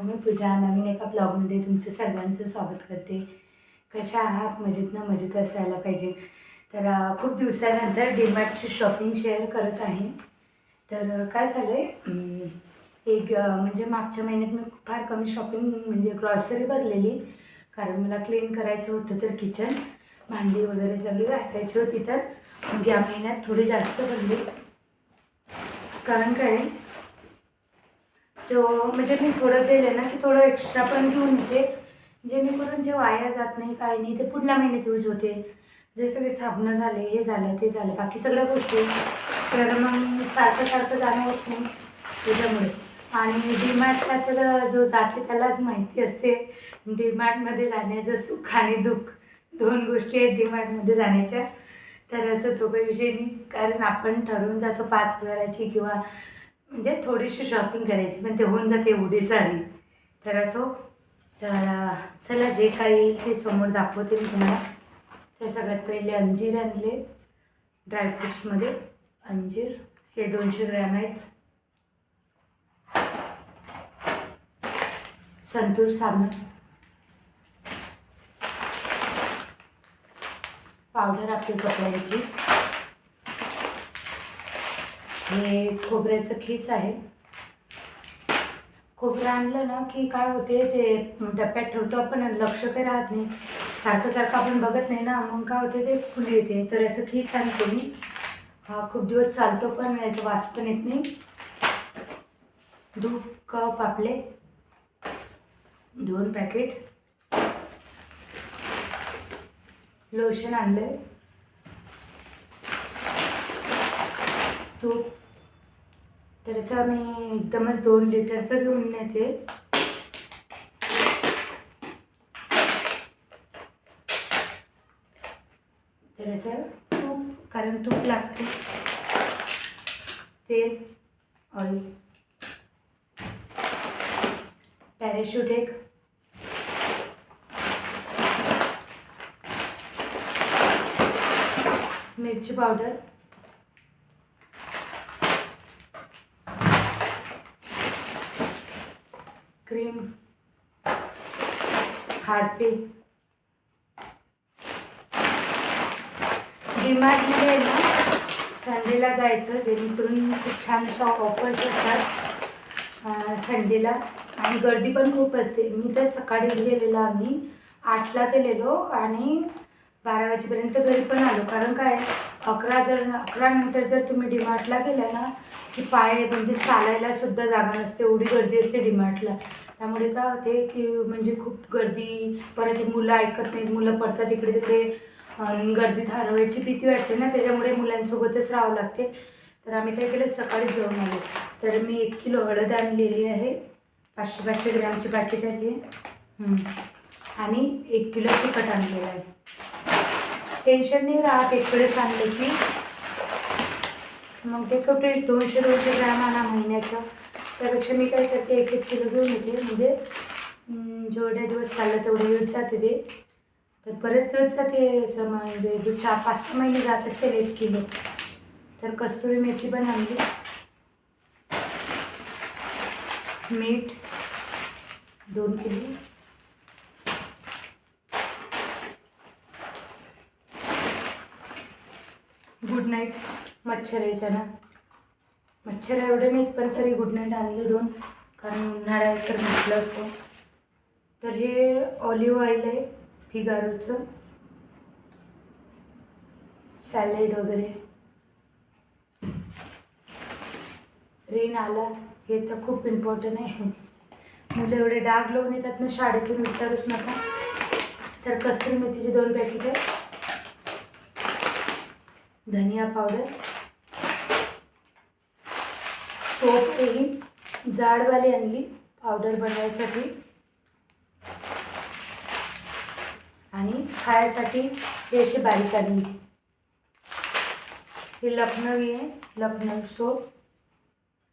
मी पूजा नवीन एका ब्लॉगमध्ये तुमचं सर्वांचं स्वागत करते. कशा आहात? मजेत ना? मजेत असायला पाहिजे. तर खूप दिवसानंतर डीमार्टची शॉपिंग शेअर करत आहे. तर काय झालं आहे, म्हणजे मागच्या महिन्यात मी फार कमी शॉपिंग म्हणजे ग्रॉसरी भरलेली, कारण मला क्लीन करायचं होतं. तर किचन भांडी वगैरे सगळी घासायची होती. तर मग या महिन्यात थोडी जास्त भरली. कारण काय म्हणजे मी थोडं दिलं ना की थोडं एक्स्ट्रा पण घेऊन येते, जेणेकरून जे वाया जात नाही काय नाही ते पुढल्या महिन्यात यूज होते. जे सगळे साबणं झाले, हे झालं ते झालं, बाकी सगळ्या गोष्टी. तर मग सारखं सारखं जाणं होत नाही त्याच्यामुळे. आणि डीमार्टला तर जो जाते त्यालाच माहिती असते डीमार्टमध्ये जाण्याचं सुख आणि दुःख. दोन गोष्टी आहेत डीमार्टमध्ये जाण्याच्या. तर असं तो काही विषय नाही, कारण आपण ठरवून जातो 5,000ची किंवा म्हणजे थोडीशी शॉपिंग करायची, पण ते होऊन जाते एवढी सारी. तर असो, तर चला जे काही येईल ते समोर दाखवते मी तुम्हाला. तर सगळ्यात पहिले अंजीर आणले ड्रायफ्रूट्समध्ये. अंजीर हे 200 ग्रॅम आहेत. संतूर साबण, पावडर आपली कपड्यांची. हे खोबऱ्याचं खीस आहे. खोबरं आणलं ना की काय होते, ते डब्यात ठेवतो आपण आणि लक्ष काही राहत नाही, सारखं सारखं आपण बघत नाही ना, मग काय होते ते फुली येते. तर असं खीस आणते मी. हा खूप दिवस चालतो पण याचा वास पण येत नाही. दूध कप आपले 2 पॅकेट. लोशन आणलं. तूप तर असं मी एकदमच 2 लिटरचं घेऊन येते. तर असं तूप, कारण तूप लागते. तेल, ऑइल, पॅराशूट एक, मिरची पावडर, क्रीम, हार्पिक. डीमार्टमध्ये ना संडेला जायचं, जेणेकरून खूप छान अशा ऑफर्स असतात संडेला, आणि गर्दी पण खूप असते. मी तर सकाळीच गेलेलो, आम्ही 8ला गेलेलो आणि 12 वाजेपर्यंत घरी पण आलो. कारण काय 11 नंतर जर तुम्ही डीमार्टला गेला ना की पाय म्हणजे चालायला सुद्धा जागा नसते, एवढी गर्दी असते डीमार्टला. त्यामुळे काय होते की म्हणजे खूप गर्दी, परत हे मुलं ऐकत नाहीत, मुलं पडतात इकडे तिकडे, गर्दीत हरवायची भीती वाटते ना, त्याच्यामुळे मुलांसोबतच राहावं लागते. तर आम्ही काय केलं, सकाळीच जाऊन आलो. तर मी 1 किलो हळद आणलेली आहे, 500 ग्रॅमची पॅकेट आहे. आणि 1 किलो तिखट आणलेलं आहे. टेन्शन नाही राहत एककडेच आणलं की, मग ते कुठे 200 ग्रॅम आणा महिन्याचं. त्यापेक्षा मी काय करते, 1 किलो घेऊन येते, म्हणजे जेवढ्या दिवस चाललं तेवढे दिवस जाते ते. तर बरेच दिवस जाते, असं म्हणजे 4-5 महिने जात असेल 1 किलो. तर कस्तुरी मेथी पण आणली. मीठ 2 किलो. गुड नाईट मच्छर यायच्या ना, मच्छर एवढे नाहीत पण तरी गुड नाईट आणले 2, कारण उन्हाळ्यात तर म्हटलं असो. तर हे ऑलिव्ह ऑइल आहे फिगारोचं, सॅलेड वगैरे. रिन आला, हे तर खूप इम्पॉर्टंट आहे. मुलं एवढे डाग लावून येतात ना शाळेतून, विचारूच नका. तर कस्तुरी मेथीचे 2 पॅकेट आहे. धनिया पावडर, सोप ही जाडवाली आणली पावडर बनवायसाठी, आणि खायसाठी हे अशी बारीक आणली. ही लखनवी आहे, लखनऊ सोप.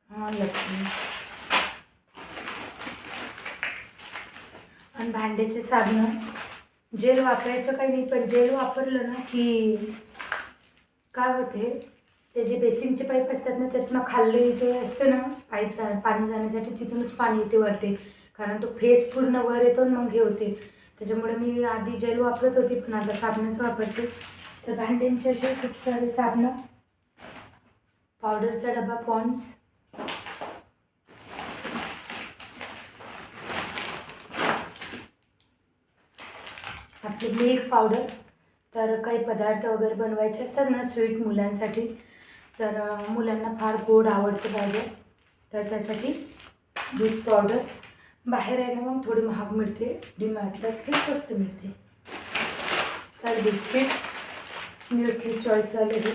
लखनऊ. आणि भांड्याचे साबण. जेल वापरायचं काही नाही, पण जेल वापरलं ना की काय होते, ते जे बेसिनचे पाईप असतात ना, त्यातनं खाल्ले जे असते ना पाईप पाणी जाण्यासाठी, तिथूनच पाणी येते वरते. कारण तो फेस पूर्ण वर येतो आणि मग हे होते. त्याच्यामुळे मी आधी जेल वापरत होती, पण आता साबणच वापरते. तर भांड्यांचे असे खूप सारे साबणं, पावडरचा डबा पॉन्ड्स, आपली मिल्क पावडर. तर काही पदार्थ वगैरे बनवायचे असतात ना स्वीट मुलांसाठी, तर मुलांना फार गोड आवडतं पाहिजे, तर त्यासाठी दूध पावडर. बाहेर आहे ना मग थोडी महाग मिळते, डीमार्टला खूप स्वस्त मिळते. तर बिस्किट न्यूट्री चॉईस वाले हे,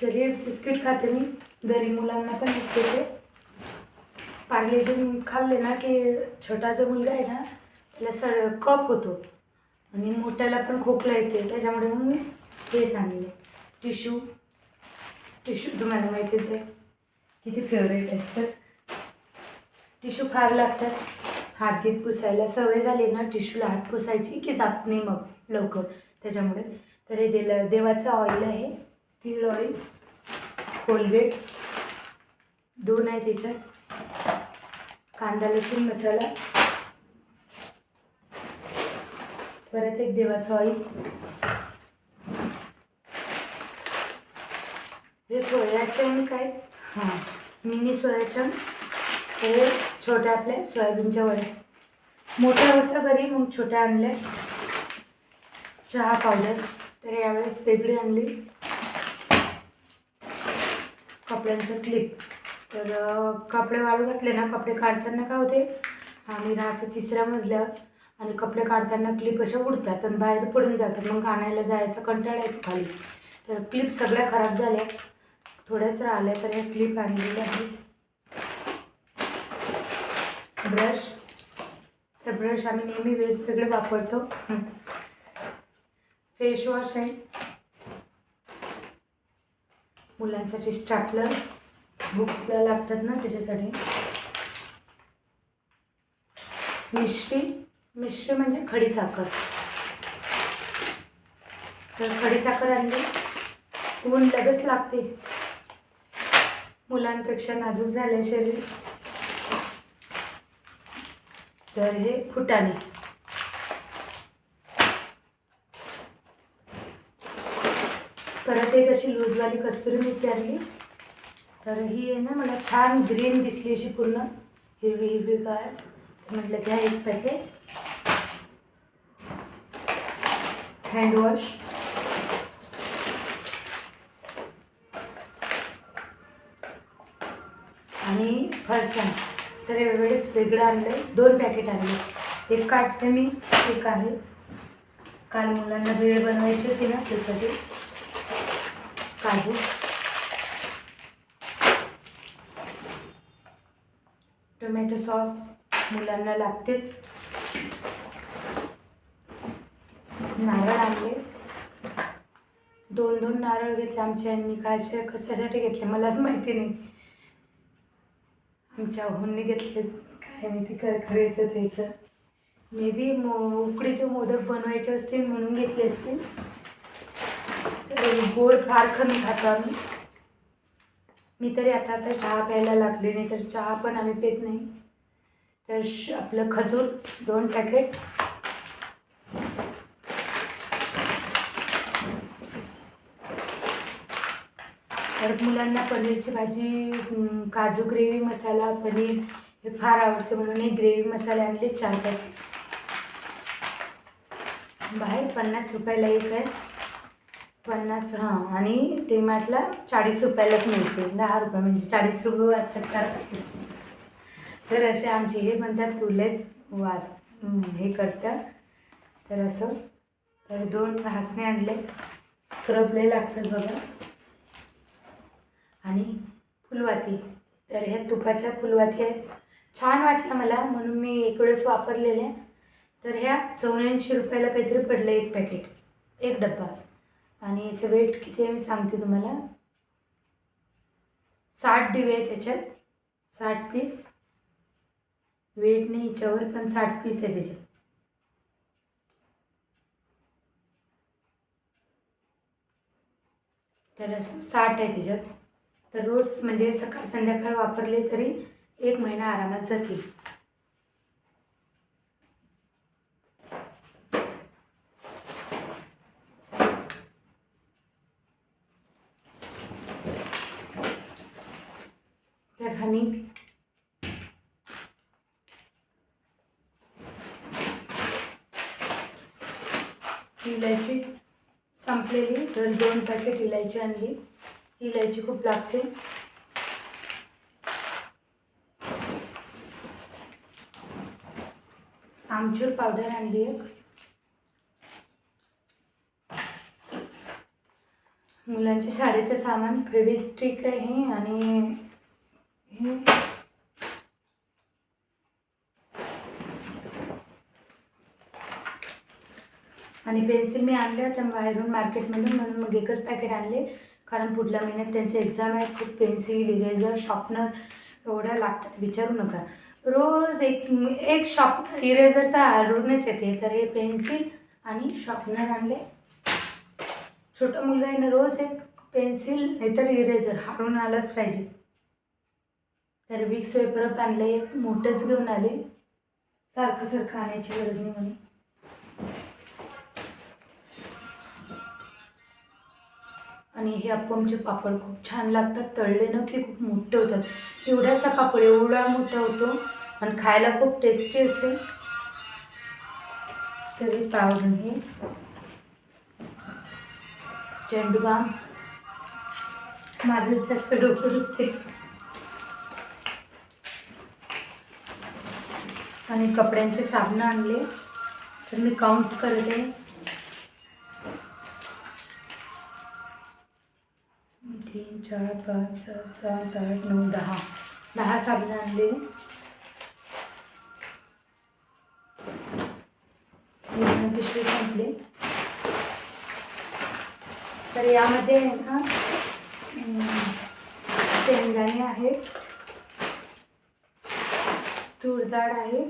तर हेच बिस्किट खाते मी, घरी मुलांना पण देते. पार्लेजी खाल्ले ना की छोटा जो मुलगा आहे ना त्याला कफ होतो आणि मोठ्याला पण खोकला येते. त्याच्यामुळे मग मी हेच आणले. टिश्यू तुम्हाला माहितीच आहे किती फेवरेट आहे. तर टिश्यू फार लागतात हात गीत पुसायला. सवय झाली ना टिश्यूला हात पुसायची की जात नाही मग लवकर, त्याच्यामुळे. तर हे देवाचं ऑइल आहे, तीळ ऑइल. कोलगेट 2 आहे त्याच्यात. कांदा लसूण मसाला, परत एक देवाचं ऑइल. हे सोयाचंक काय, हां मिनी सोयाचंक. हे छोट्या आपल्या सोयाबीनच्या वड्या. मोठ्या होत्या घरी मग छोट्या आणल्या. चहा पावडर तर यावेळेस वेगळी आणली. कपड्यांचं क्लिप, तर कपडे वाळू घातले ना, कपडे काढताना काय होते, आम्ही राहतो 3ऱ्या मजल्यावर आणि कपडे काढताना क्लिप अशा उडतात आणि बाहेर पडून जातात. मग आणायला जायचा कंटाळा येतो खाली. तर क्लिप सगळ्या खराब झाल्या, थोड्याच राहिल्या, तर ह्या क्लिप आणलेल्या आहे. ब्रश, तर ब्रश आम्ही नेहमी वेगवेगळे वापरतो. फेसवॉश आहे. मुलांसाठी स्टॅपलर, बुक्सला लागतात ना त्याच्यासाठी. मिश्री म्हणजे खडीसाखर. तर खडीसाखर आणली. ऊन लगेच लागते, मुलांपेक्षा नाजूक झाले शरीर. तर हे फुटाणे. परत एक अशी लूजवाली कस्तुरी मेथी आणली. तर ही आहे ना मला छान ग्रीन दिसली, अशी पूर्ण हिरवी हिरवीगार. म्हटलं घ्या एक पॅकेट. हँडवॉश, आणि फरसाण. तर यावेळेस वेगळं आणलं, 2 पॅकेट आणले. एक काढते मी, एक आहे. काल मुलांना भेळ बनवायची होती ना त्यासाठी. काजू, टोमॅटो सॉस मुलांना लागतेच. नारळ आणले, 2 नारळ घेतले आमच्या यांनी. काय कशासाठी घेतले मलाच माहिती नाही. आमच्या होऊन घेतले, काय माहिती काय करायचं त्याचं. मे बी उकडीचे मोदक बनवायचे असतील म्हणून घेतले असतील. तर गोड फार कमी खातो आम्ही. मी तरी आता चहा प्यायला लागले, नाही तर चहा पण आम्ही पित नाही. तर आपलं खजूर 2 पॅकेट. तर मुलांना पनीरची भाजी, काजू ग्रेव्ही मसाला, पनीर हे फार आवडते म्हणून एक ग्रेव्ही मसाले आणले 4 पॅकेट. बाहेर 50 रुपयाला एक आहे. 50, हां. आणि डीमार्टला 40 रुपयालाच मिळते. 10 रुपये म्हणजे 40 रुपये वाचतात 4 पॅकेट. तर असे आमचे हे म्हणतात तुलेच हे करतात. तर असं. तर 2 घासणे आणले. स्क्रब लय लागतात बघा. आणि फुलवाती. तर ह्या तुपाच्या फुलवाती आहेत. छान वाटलं मला म्हणून मी एक वेळेस वापरलेल्या. तर ह्या 84 रुपयाला काहीतरी पडलं एक पॅकेट, एक डब्बा. आणि याचं वेट किती आहे मी सांगते तुम्हाला. 60 डिवे आहे त्याच्यात, 60 पीस. वेट नाही याच्यावर, पण 60 पीस आहे त्याच्यात. तर असं 60 आहे त्याच्यात. तर रोज म्हणजे सकाळ संध्याकाळ वापरले तरी 1 महिना आरामात जातील. तर हनी इलायची संपलेली, तर 2 पॅकेट इलायची आणली. इलायची खूप लागते. आमचूर पावडर आणली एक. मुलांच्या शाळेचं सामान फेविस्टिक आहे आणि हे आणि पेन्सिल मी आणल्या होत्या बाहेरून मार्केटमधून, म्हणून मग एकच पॅकेट आणले. कारण पुढल्या महिन्यात त्यांचे एक्झाम आहे. खूप पेन्सिल, इरेझर, शॉर्पनर एवढ्या लागतात विचारू नका. रोज एक इरेझर तर हरवूनच येते. तर हे पेन्सिल आणि शॉर्पनर आणले. छोटा मुलगा आहे ना, रोज एक पेन्सिल नाहीतर इरेझर हरवून आलाच पाहिजे. तर विक्स वेपर आणले, एक मोठंच घेऊन आले. सारखं आणायची गरज नाही म्हणून. आणि हे अप्पमचे पापड खूप छान लागतात. तळले ना की खूप मोठे होतात. एवढासा पापड एवढा मोठा होतो आणि खायला खूप टेस्टी असते. तरी पावभाजी, हे झेंडूबाम, माझं जास्त डोकं दुखते. आणि कपड्यांचे साबण आणले. तर मी काउंट करते. 3, 4, 5, 6, 7, 8, 9, 10 साबण आणले. पिशवी संपली. तर यामध्ये ना शेंगदाणे आहेत, तूर डाळ आहे,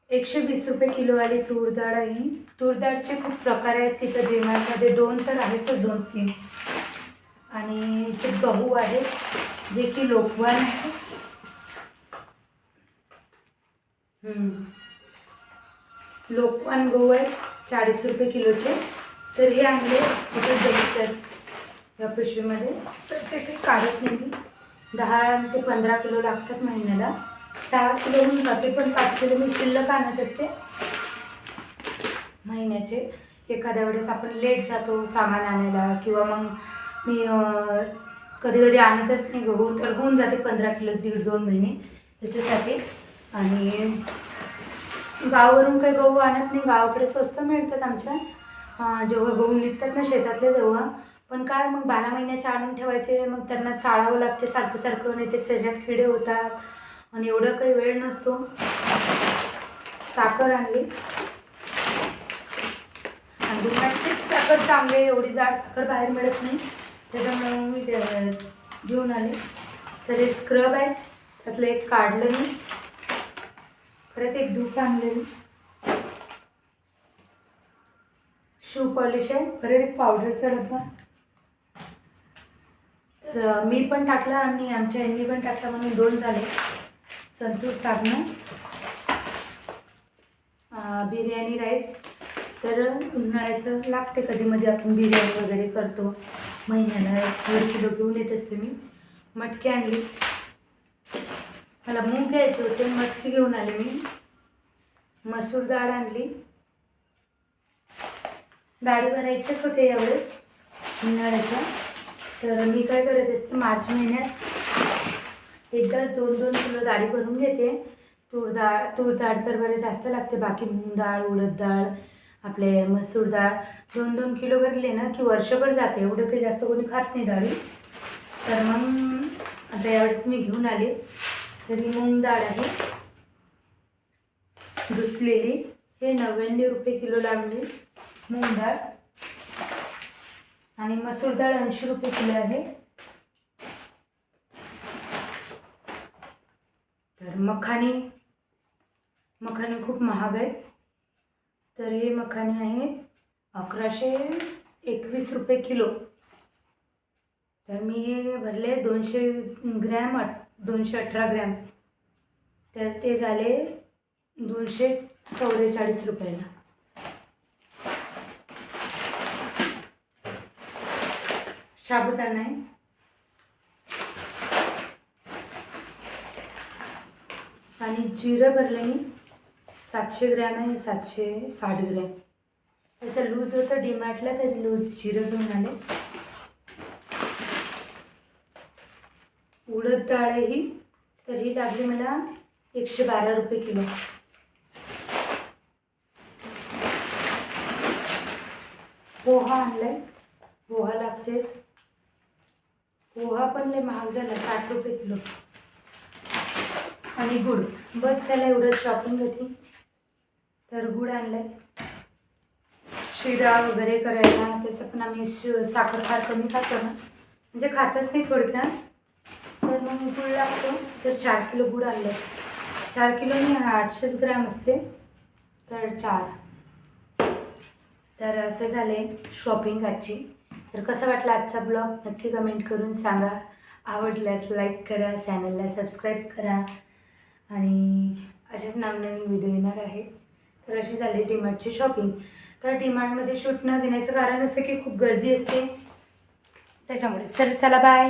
120 रुपये किलोवाली तूर डाळ आहे. तूर डाळचे खूप प्रकार आहेत तिथं डीमार्टमध्ये. 2 तर आहेत, 2-3. आणि जे गहू आहेत जे की लोकवान आहे. लोकवान गहू आहे 40 रुपये किलोचे. तर हे आणले तिथे द्यायचं या पिशवीमध्ये. तर ते काही काढत नाही मी. 10 ते 15 किलो लागतात महिन्याला. 10 किलो होऊन जाते, पण 5 किलो मी शिल्लक आणत असते महिन्याचे. एखाद्या वेळेस आपण लेट जातो सामान आणायला, किंवा मग मी कधी कधी आणतच नाही गहू, तर होऊन जाते 15 किलो 1.5-2 महिने त्याच्यासाठी. आणि गावावरून काही गहू आणत नाही. गावाकडे स्वस्त मिळतात आमच्या. जेव्हा गहू निघतात ना शेतातले तेव्हा. पण काय मग 12 महिन्याचे आणून ठेवायचे, मग त्यांना चाळावं लागते सारखं नाही ते त्याच्यात किडे होतात आणि एवढं काही वेळ नसतो. साखर आणली. आणि साखर चांगली, एवढी जाड साखर बाहेर मिळत नाही, त्याच्यामुळे मी घेऊन आले. तर हे स्क्रब आहे, त्यातलं एक काढलं मी. परत एक धूप आणलेली. शू पॉलिश आहे. परत एक पावडरचा डब्बा. तर मी पण टाकलं आणि आमच्या यांनी पण टाकला, म्हणून 2 झाले. संतूर साबण, बिर्याणी राईस. तर उन्हाळ्याचं लागते कधीमध्ये, आपण बिर्याणी वगैरे करतो. महिन्याला 1 किलो घेऊन येत असते मी. मटकी आणली. मला मूग घ्यायचे होते, मटकी घेऊन आले मी. मसूर डाळ आणली. डाळी भरायचेच होते यावेळेस उन्हाळ्याच्या. तर मी काय करत असते, मार्च महिन्यात एकदाच 2-2 किलो डाळी भरून घेते. तूर डाळ तर बरं जास्त लागते. बाकी मूग डाळ, उडद डाळ, आपले मसूर डाळ 2-2 किलो भरले ना की वर्षभर जाते. एवढं काही जास्त कोणी खात नाही डाळी. तर मग आता यावेळेस मी घेऊन आले. तरी मूग डाळ आहे धुतलेली. हे 99 रुपये किलो लागली मूग डाळ. आणि मसूर डाळ 80 रुपये किलो आहे. तर मखाने खूप महाग आहेत. तर हे मखाने आहेत 1100 21 रुपये किलो. तर मी हे भरले 200 ग्रॅम 218 ग्रॅम, तर ते झाले 244 रुपयाला. साबुदाणा आहे, आणि जिरं भरलं मी 700 ग्रॅम आहे, 760 ग्रॅम. असं लूज होतं डीमार्टला, तरी लूज जिरं घेऊन आले. उडद डाळ आहे ही, तर ही लागली मला 112 रुपये किलो. पोहा आणलाय, पोहा लागतेच. पोहा पण लय महाग झाला, 60 रुपये किलो. आणि गुड, बस झाला एवढं शॉपिंग होती. तर गुड आणलाय. शिरा वगैरे करायला तसं पण आम्ही साखर फार कमी खातो ना, म्हणजे खातच नाही थोडक्यात, तर मग गुळ लागतो. तर 4 किलो गुळ आणलं. 4 किलोने 800 ग्रॅम असते, तर 4. तर असं झाले शॉपिंग आजची. तर कसं वाटलं आजचा ब्लॉग नक्की कमेंट करून सांगा. आवडल्यास लाईक करा, चॅनलला सबस्क्राईब करा, आणि असेच नवनवीन व्हिडिओ येणार आहेत. तर अशी झाली डीमार्टची शॉपिंग. तर डीमार्टमध्ये शूट न घेण्याचं कारण असं की खूप गर्दी असते त्याच्यामुळे. चला बाय.